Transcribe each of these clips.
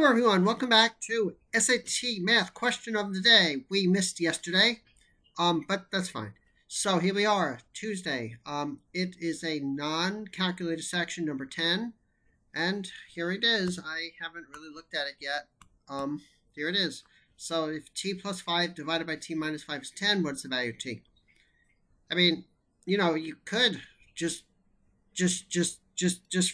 Hello, everyone. Welcome back to SAT Math Question of the Day. We missed yesterday, but that's fine. So here we are, Tuesday. It is a non-calculated section, number 10, and here it is. I haven't really looked at it yet. Here it is. So if t plus 5 divided by t minus 5 is 10, what's the value of t? I mean, you could just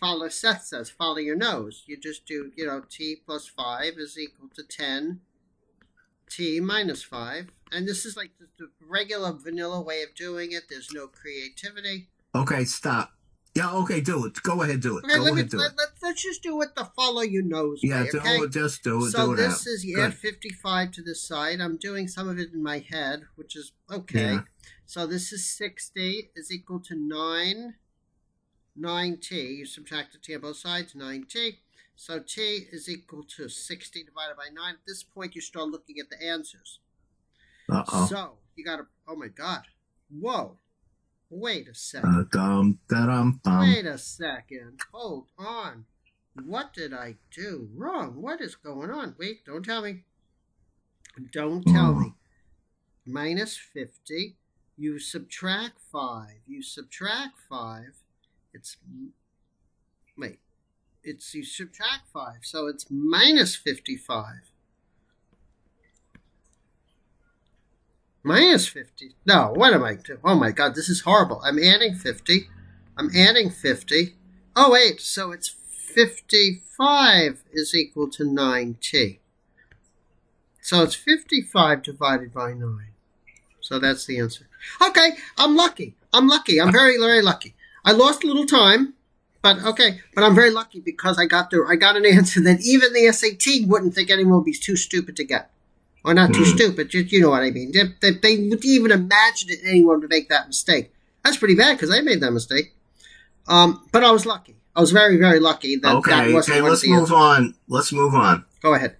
follow Seth says, follow your nose. You just do, t plus 5 is equal to 10, t minus 5. And this is like the regular vanilla way of doing it. There's no creativity. Okay, stop. Yeah, okay, do it. Go ahead, do it. Okay, Go ahead, do it. Let's just do it the follow your nose way, okay? Just do it. So do it this out. is, you add 55 to this side. I'm doing some of it in my head, which is okay. Yeah. So this is 60 is equal to 9t. You subtract the t on both sides, 9t. So t is equal to 60 divided by 9. At this point, you start looking at the answers. Uh-oh. So you got to, oh my God. Whoa. Wait a second. Wait a second. Hold on. What did I do wrong? What is going on? Wait, don't tell me. Don't tell me. Minus 50. You subtract 5. You subtract 5. You subtract 5. So it's minus 55. Minus 50. No, what am I doing? Oh my God, this is horrible. I'm adding 50. I'm adding 50. Oh wait, so it's 55 is equal to 9t. So it's 55 divided by 9. So that's the answer. Okay, I'm lucky. I'm very, very lucky. I lost a little time, but okay. But I'm very lucky because I got an answer that even the SAT wouldn't think anyone would be too stupid to get. Or not too stupid, just, you know what I mean. They would even imagine that anyone would make that mistake. That's pretty bad because I made that mistake. But I was lucky. I was very, very lucky that that wasn't one of the answers. Let's move on. Go ahead.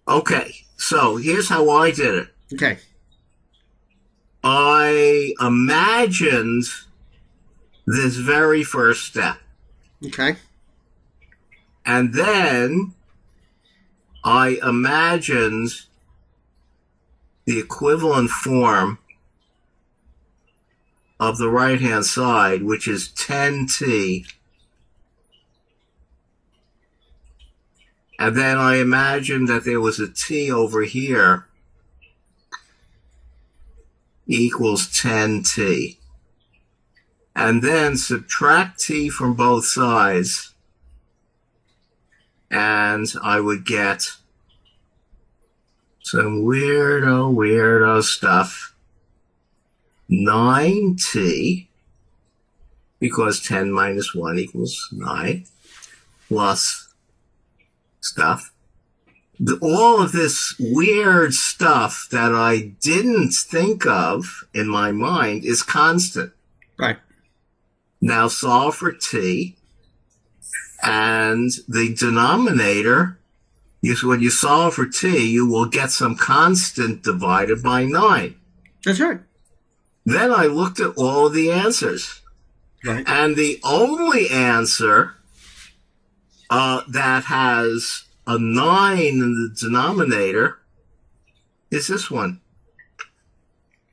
Okay, so here's how I did it. Okay. I imagined this very first step. Okay. And then I imagined the equivalent form of the right-hand side, which is 10t. And then I imagined that there was a t over here equals 10t. And then subtract t from both sides, and I would get some weirdo stuff. 9t, because 10 minus 1 equals 9, plus stuff. All of this weird stuff that I didn't think of in my mind is constant. Right. Now solve for t, and the denominator, when you solve for t, you will get some constant divided by 9. That's right. Then I looked at all of the answers. Right. And the only answer that has a 9 in the denominator is this one.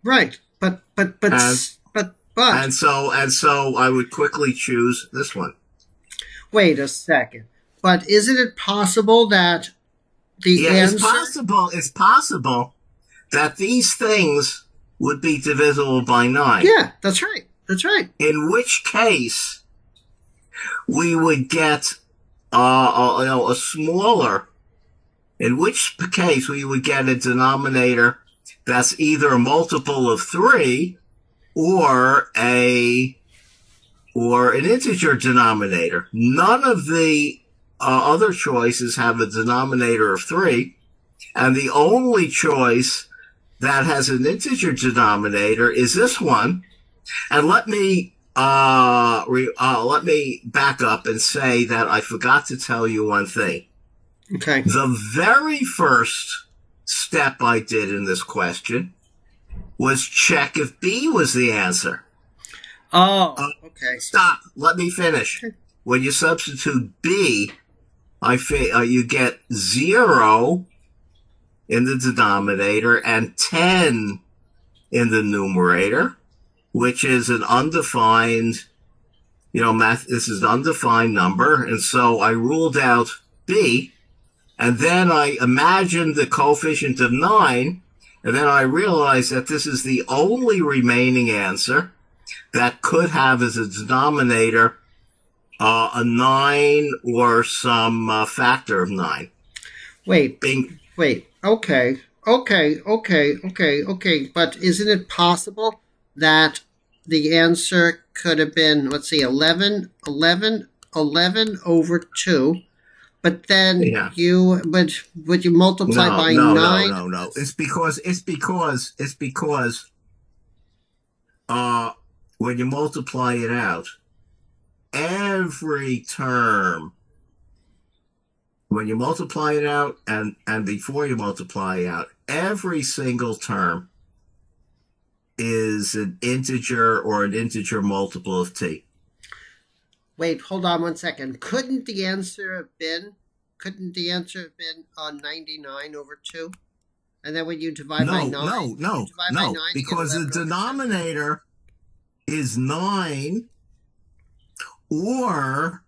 Right. But. And so I would quickly choose this one. Wait a second. But isn't it possible that the answer... It's possible that these things would be divisible by 9. Yeah, that's right. That's right. In which case, we would get a smaller... In which case, we would get a denominator that's either a multiple of 3 or an integer denominator. None of the other choices have a denominator of 3, and the only choice that has an integer denominator is this one. And let me back up and say that I forgot to tell you one thing. Okay. The very first step I did in this question was check if B was the answer. Oh, okay. Stop. Let me finish. When you substitute B you get 0 in the denominator and 10 in the numerator, which is an undefined, this is an undefined number. And so I ruled out B, and then I imagined the coefficient of 9, and then I realized that this is the only remaining answer that could have as a denominator a 9 or some factor of 9. Wait, wait. Okay. But isn't it possible that the answer could have been, let's see, 11 over 2, but then Yeah. would you multiply by 9? No. It's because when you multiply it out, every term, when you multiply it out and before you multiply out, every single term is an integer or an integer multiple of t. Wait, hold on one second. Couldn't the answer have been 99 over 2? And then when you divide by 9? No, because the denominator is 9 or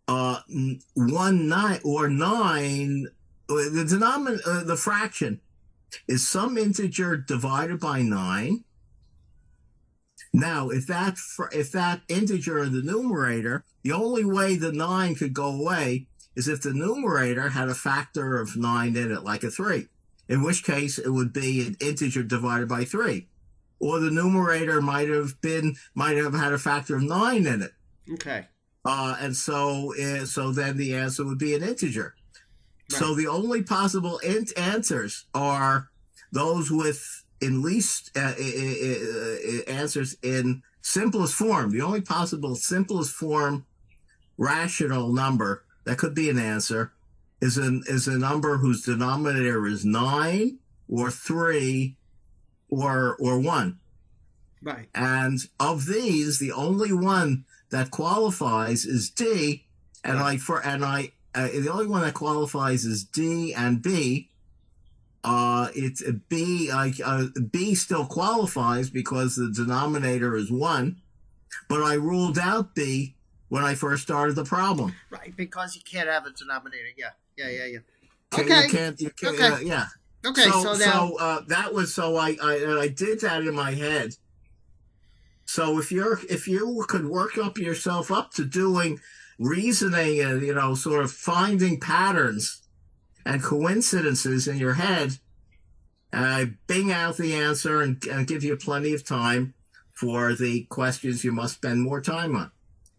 9 or 9. The denominator, the fraction is some integer divided by 9. Now, if that integer in the numerator, the only way the 9 could go away is if the numerator had a factor of 9 in it, like a 3, in which case it would be an integer divided by 3. Or the numerator might have had a factor of 9 in it. Okay. And so then the answer would be an integer. Right. So the only possible answers are those with in least answers in simplest form. The only possible simplest form rational number that could be an answer is a number whose denominator is 9 or 3 or 1. Right. And of these, the only one that qualifies is D, and right. The only one that qualifies is D and B. It's B. B still qualifies because the denominator is 1, but I ruled out B when I first started the problem. Right, because you can't have a denominator. Yeah. Okay. You can't. Okay. Yeah. Okay. So now that was I did that in my head. So if you could work yourself up to doing reasoning and sort of finding patterns and coincidences in your head, bing out the answer and give you plenty of time for the questions you must spend more time on.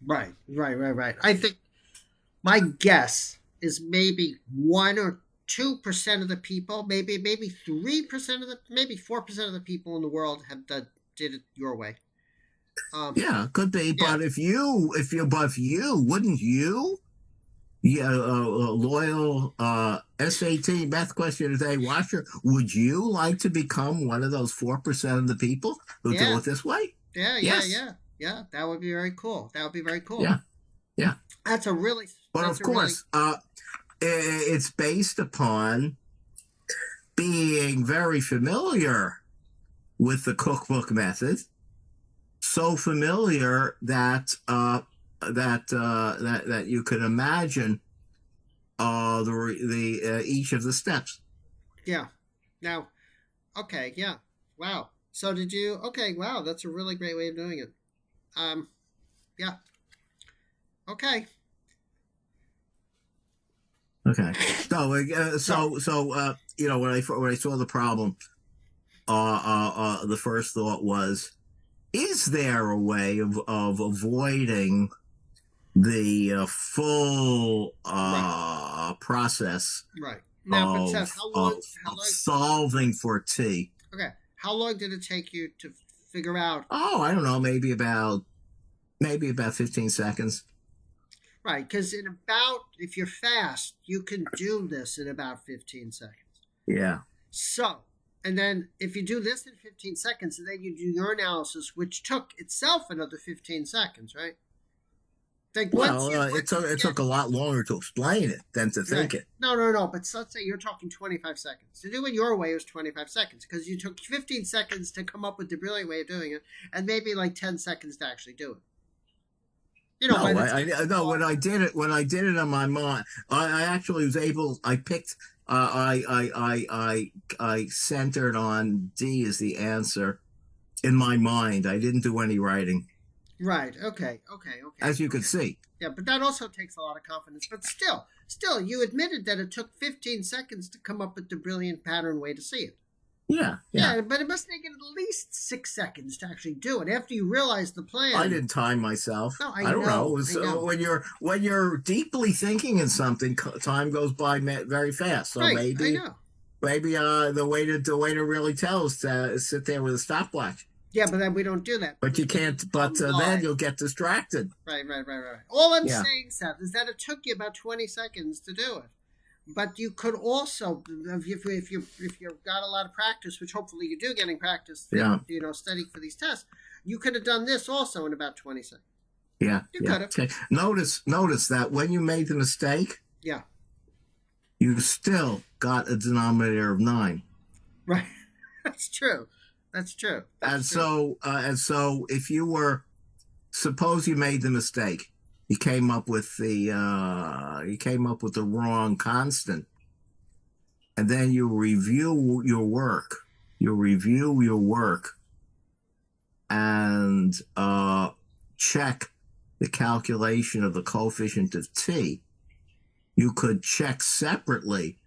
Right. I think my guess is maybe 1 or 2% of the people, maybe 3% maybe 4% of the people in the world did it your way. Yeah, could be. Yeah. But if you, wouldn't you? Yeah, loyal SAT math question today watcher, would you like to become one of those 4% of the people who do it this way? Yeah. That would be very cool. Yeah. That's a really. But of course, it's based upon being very familiar with the cookbook method. So familiar that you could imagine each of the steps. Yeah. Now, okay. Yeah. Wow. So did you? Okay. Wow. That's a really great way of doing it. Yeah. Okay. Okay. So when I saw the problem, the first thought was, is there a way of avoiding the full process right. Now, of, Seth, how long, solving for T? Okay. How long did it take you to figure out? Oh, I don't know. Maybe about 15 seconds. Right. Because if you're fast, you can do this in about 15 seconds. Yeah. So, and then if you do this in 15 seconds, and then you do your analysis, which took itself another 15 seconds, right? Like Well, it took a lot longer to explain it than to think right. it. No. But let's say you're talking 25 seconds. To do it your way was 25 seconds because you took 15 seconds to come up with the brilliant way of doing it, and maybe like 10 seconds to actually do it. You know, No, no. When I did it on my mind. I actually was able. I picked. I centered on D as the answer in my mind. I didn't do any writing. Right. Okay. As you could see. Yeah, but that also takes a lot of confidence. But still, you admitted that it took 15 seconds to come up with the brilliant pattern way to see it. Yeah. But it must take at least 6 seconds to actually do it after you realize the plan. I didn't time myself. No, I don't know. So when you're deeply thinking in something, time goes by very fast. So right, maybe the way to really tell is to sit there with a stopwatch. Yeah, but then we don't do that. But you can't. But then you'll get distracted. Right. All I'm saying, Seth, is that it took you about 20 seconds to do it. But you could also, if you've got a lot of practice, which hopefully you do, getting practice, studying for these tests, you could have done this also in about 20 seconds. Yeah, you could have. Okay. Notice that when you made the mistake, you still got a denominator of 9. Right, that's true. So if you were, suppose you made the mistake. You came up with the wrong constant, and then you review your work. And check the calculation of the coefficient of t. You could check separately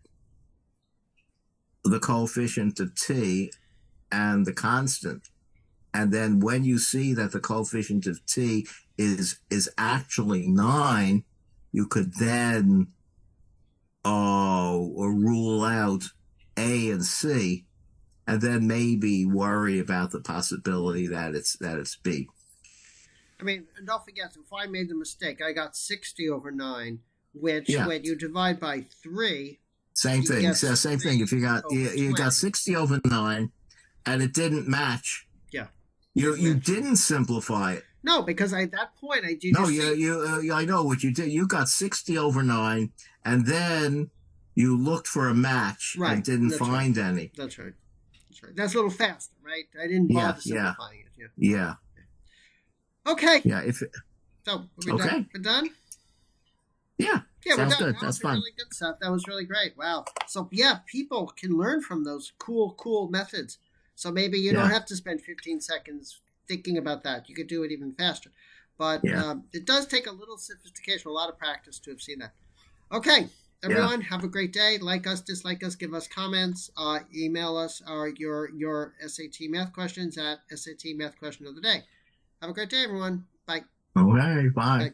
the coefficient of t and the constant. And then when you see that the coefficient of t is actually 9, you could then rule out A and C, and then maybe worry about the possibility that it's B. I mean, and don't forget, if I made the mistake, I got 60 over 9, which when you divide by 3... Same thing. Same thing. If you got 60 over 9, and it didn't match... Yeah. You didn't simplify it. No, because at that point I did. No, I know what you did. You got 60 over 9, and then you looked for a match and didn't find any. That's right. That's a little faster, right? I didn't bother simplifying it. Yeah. Okay. Yeah. So we're done. Yeah. Sounds good. That's fun. Really good stuff. That was really great. Wow. So people can learn from those cool methods. So maybe you don't have to spend 15 seconds thinking about that. You could do it even faster. But it does take a little sophistication, a lot of practice to have seen that. Okay, everyone, have a great day. Like us, dislike us, give us comments. Email us your SAT math questions at SAT Math Question of the Day. Have a great day, everyone. Bye. Okay, bye.